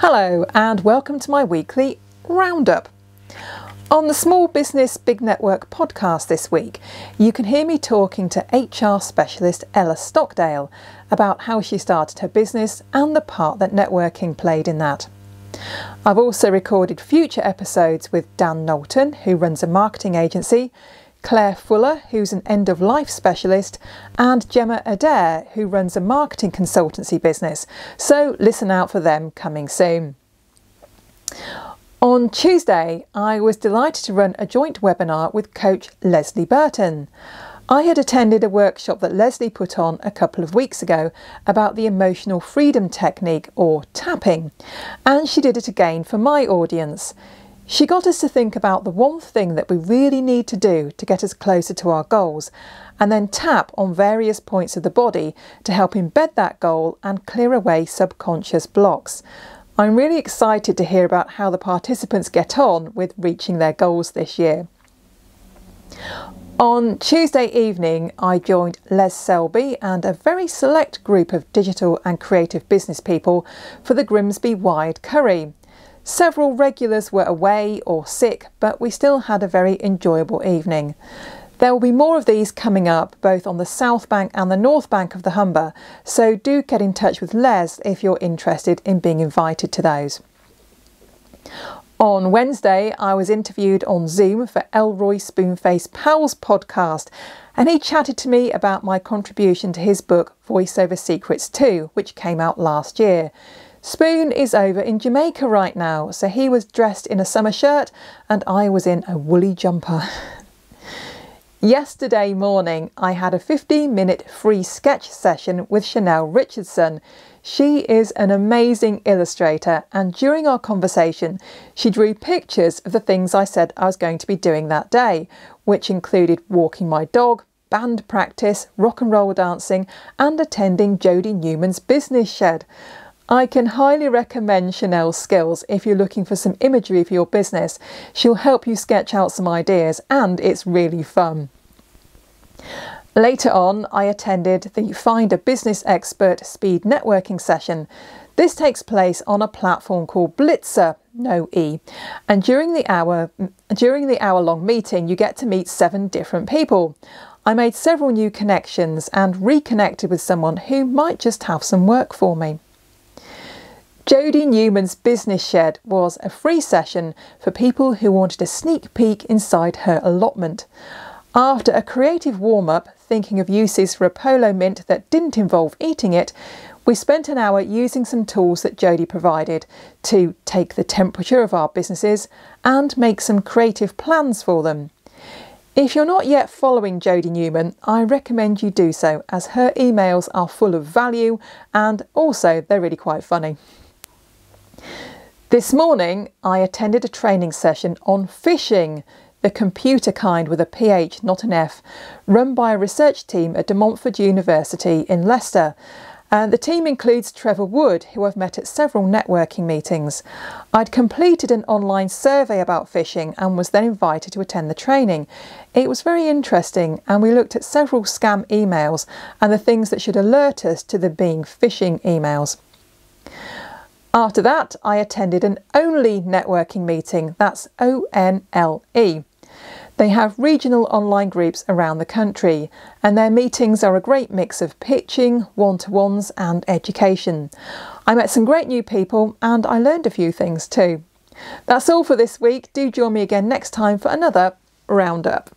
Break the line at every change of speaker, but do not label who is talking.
Hello and welcome to my weekly Roundup. On the Small Business Big Network podcast this week, you can hear me talking to HR specialist Ella Stockdale about how she started her business and the part that networking played in that. I've also recorded future episodes with Dan Knowlton, who runs a marketing agency, Claire Fuller, who's an end-of-life specialist, and Gemma Adair, who runs a marketing consultancy business, so listen out for them coming soon. On Tuesday, I was delighted to run a joint webinar with coach Leslie Burton. I had attended a workshop that Leslie put on a couple of weeks ago about the emotional freedom technique, or tapping, and she did it again for my audience. She got us to think about the one thing that we really need to do to get us closer to our goals, and then tap on various points of the body to help embed that goal and clear away subconscious blocks. I'm really excited to hear about how the participants get on with reaching their goals this year. On Tuesday evening, I joined Les Selby and a very select group of digital and creative business people for the Grimsby Wide Curry. Several regulars were away or sick, but we still had a very enjoyable evening. There will be more of these coming up, both on the South Bank and the North Bank of the Humber, so do get in touch with Les if you're interested in being invited to those. On Wednesday, I was interviewed on Zoom for Elroy Spoonface Powell's podcast, and he chatted to me about my contribution to his book VoiceOver Secrets 2, which came out last year. Spoon is over in Jamaica right now, so he was dressed in a summer shirt and I was in a woolly jumper. Yesterday morning, I had a 15-minute free sketch session with Chanel Richardson. She is an amazing illustrator, and during our conversation, she drew pictures of the things I said I was going to be doing that day, which included walking my dog, band practice, rock and roll dancing, and attending Jodie Newman's business shed. I can highly recommend Chanel's skills if you're looking for some imagery for your business. She'll help you sketch out some ideas, and it's really fun. Later on, I attended the Find a Business Expert speed networking session. This takes place on a platform called Blitzer, no E, and during the hour-long meeting, you get to meet 7 different people. I made several new connections and reconnected with someone who might just have some work for me. Jodie Newman's business shed was a free session for people who wanted a sneak peek inside her allotment. After a creative warm-up, thinking of uses for a polo mint that didn't involve eating it, we spent an hour using some tools that Jodie provided to take the temperature of our businesses and make some creative plans for them. If you're not yet following Jodie Newman, I recommend you do so, as her emails are full of value and also they're really quite funny. This morning, I attended a training session on phishing, the computer kind with a PH, not an F, run by a research team at De Montfort University in Leicester. The team includes Trevor Wood, who I've met at several networking meetings. I'd completed an online survey about phishing and was then invited to attend the training. It was very interesting, and we looked at several scam emails and the things that should alert us to them being phishing emails. After that, I attended an Only networking meeting, that's ONLE. They have regional online groups around the country, and their meetings are a great mix of pitching, one-to-ones and education. I met some great new people and I learned a few things too. That's all for this week. Do join me again next time for another Roundup.